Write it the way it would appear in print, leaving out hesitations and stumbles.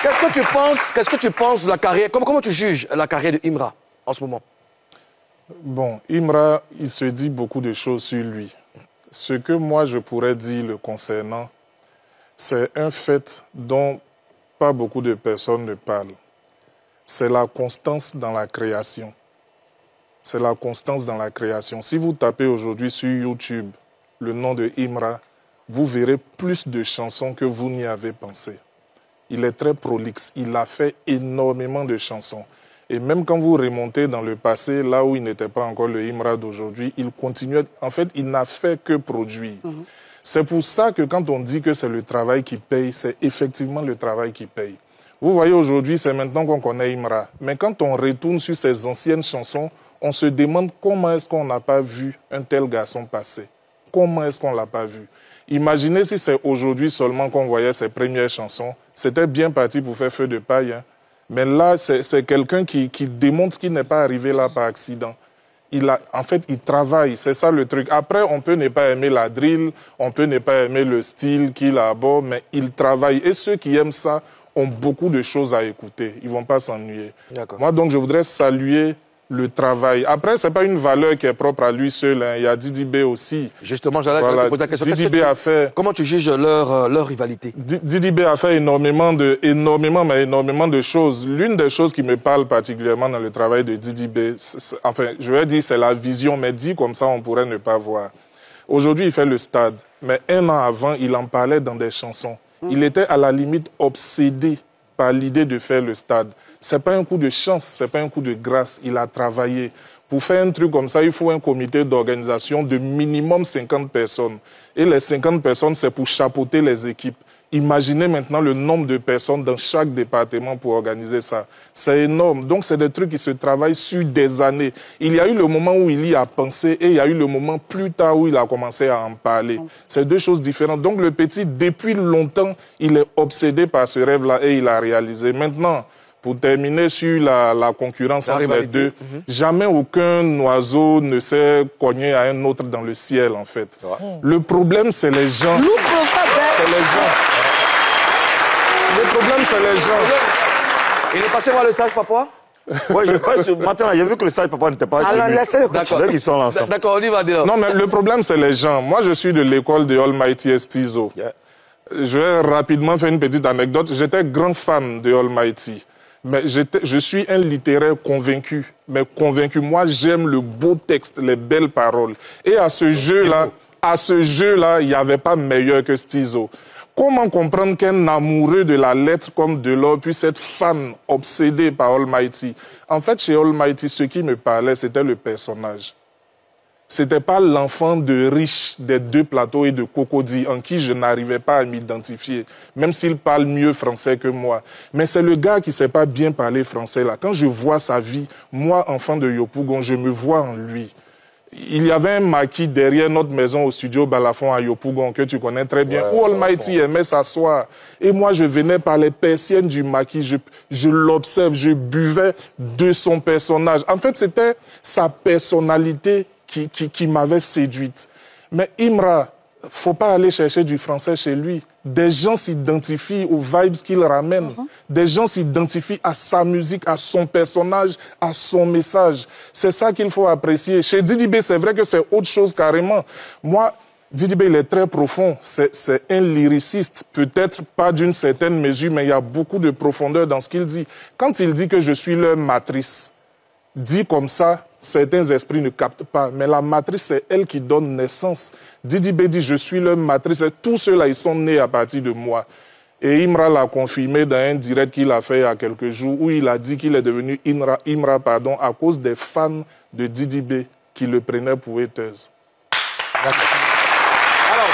Qu'est-ce que tu penses de la carrière, comment tu juges la carrière de Imra en ce moment? Bon, Imra, il se dit beaucoup de choses sur lui. Ce que moi, je pourrais dire le concernant, c'est un fait dont pas beaucoup de personnes ne parlent. C'est la constance dans la création. C'est la constance dans la création. Si vous tapez aujourd'hui sur YouTube le nom de Imra, vous verrez plus de chansons que vous n'y avez pensé. Il est très prolixe. Il a fait énormément de chansons. Et même quand vous remontez dans le passé, là où il n'était pas encore le Imra d'aujourd'hui, il continuait. En fait, il n'a fait que produire. C'est pour ça que quand on dit que c'est le travail qui paye, c'est effectivement le travail qui paye. Vous voyez, aujourd'hui, c'est maintenant qu'on connaît Imra. Mais quand on retourne sur ses anciennes chansons, on se demande comment est-ce qu'on n'a pas vu un tel garçon passer. Comment est-ce qu'on ne l'a pas vu? Imaginez si c'est aujourd'hui seulement qu'on voyait ses premières chansons. C'était bien parti pour faire feu de paille. Hein. Mais là, c'est quelqu'un qui démontre qu'il n'est pas arrivé là par accident. En fait, il travaille, c'est ça le truc. Après, on peut ne pas aimer la drill, on peut ne pas aimer le style qu'il aborde, mais il travaille. Et ceux qui aiment ça ont beaucoup de choses à écouter. Ils ne vont pas s'ennuyer. Moi, donc, je voudrais saluer le travail. Après, ce n'est pas une valeur qui est propre à lui seul. Hein. Il y a Didi B aussi. Justement, j'allais te poser la question. Didi B a fait... Comment tu juges leur rivalité? Didi B a fait énormément de choses. L'une des choses qui me parle particulièrement dans le travail de Didi B, enfin, je vais dire, c'est la vision, mais dit comme ça, on pourrait ne pas voir. Aujourd'hui, il fait le stade. Mais un an avant, il en parlait dans des chansons. Il était à la limite obsédé par l'idée de faire le stade. Ce n'est pas un coup de chance, ce n'est pas un coup de grâce. Il a travaillé. Pour faire un truc comme ça, il faut un comité d'organisation de minimum 50 personnes. Et les 50 personnes, c'est pour chapeauter les équipes. Imaginez maintenant le nombre de personnes dans chaque département pour organiser ça. C'est énorme. Donc, c'est des trucs qui se travaillent sur des années. Il y a eu le moment où il y a pensé et il y a eu le moment plus tard où il a commencé à en parler. C'est deux choses différentes. Donc, le petit, depuis longtemps, il est obsédé par ce rêve-là et il a réalisé. Maintenant, pour terminer sur la concurrence entre les deux, jamais aucun oiseau ne s'est cogné à un autre dans le ciel, en fait. Le problème, c'est les gens. C'est les gens. Le problème, c'est les gens. Il est passé voir le sage papa? Oui, je crois que ce matin, j'ai vu que le sage papa n'était pas... Alors, laissez-le. D'accord, on y va, non, mais le problème, c'est les gens. Moi, je suis de l'école de Almighty Estizo. Je vais rapidement faire une petite anecdote. J'étais grand fan de Almighty. Mais je suis un littéraire convaincu. Mais convaincu. Moi, j'aime le beau texte, les belles paroles. Et à ce jeu-là, il n'y avait pas meilleur que Stizo. Comment comprendre qu'un amoureux de la lettre comme Delors puisse être fan, obsédé par Almighty? En fait, chez Almighty, ce qui me parlait, c'était le personnage. C'était pas l'enfant de riche des deux plateaux et de Cocody en qui je n'arrivais pas à m'identifier, même s'il parle mieux français que moi. Mais c'est le gars qui sait pas bien parler français là. Quand je vois sa vie, moi, enfant de Yopougon, je me vois en lui. Il y avait un maquis derrière notre maison au studio Balafon à Yopougon, que tu connais très bien, où Almighty aimait s'asseoir. Et moi, je venais par les persiennes du maquis, je l'observe, je buvais de son personnage. En fait, c'était sa personnalité qui m'avait séduite. Mais Imra, faut pas aller chercher du français chez lui. Des gens s'identifient aux vibes qu'il ramène. Des gens s'identifient à sa musique, à son personnage, à son message. C'est ça qu'il faut apprécier. Chez Didi B, c'est vrai que c'est autre chose carrément. Moi, Didi B, il est très profond. C'est un lyriciste, peut-être pas d'une certaine mesure, mais il y a beaucoup de profondeur dans ce qu'il dit. Quand il dit que je suis leur matrice, dit comme ça, certains esprits ne captent pas. Mais la matrice, c'est elle qui donne naissance. Didi B dit, je suis leur matrice. Et tous ceux-là, ils sont nés à partir de moi. Et Imra l'a confirmé dans un direct qu'il a fait il y a quelques jours, où il a dit qu'il est devenu Imra à cause des fans de Didi B qui le prenaient pour hateuse. Alors,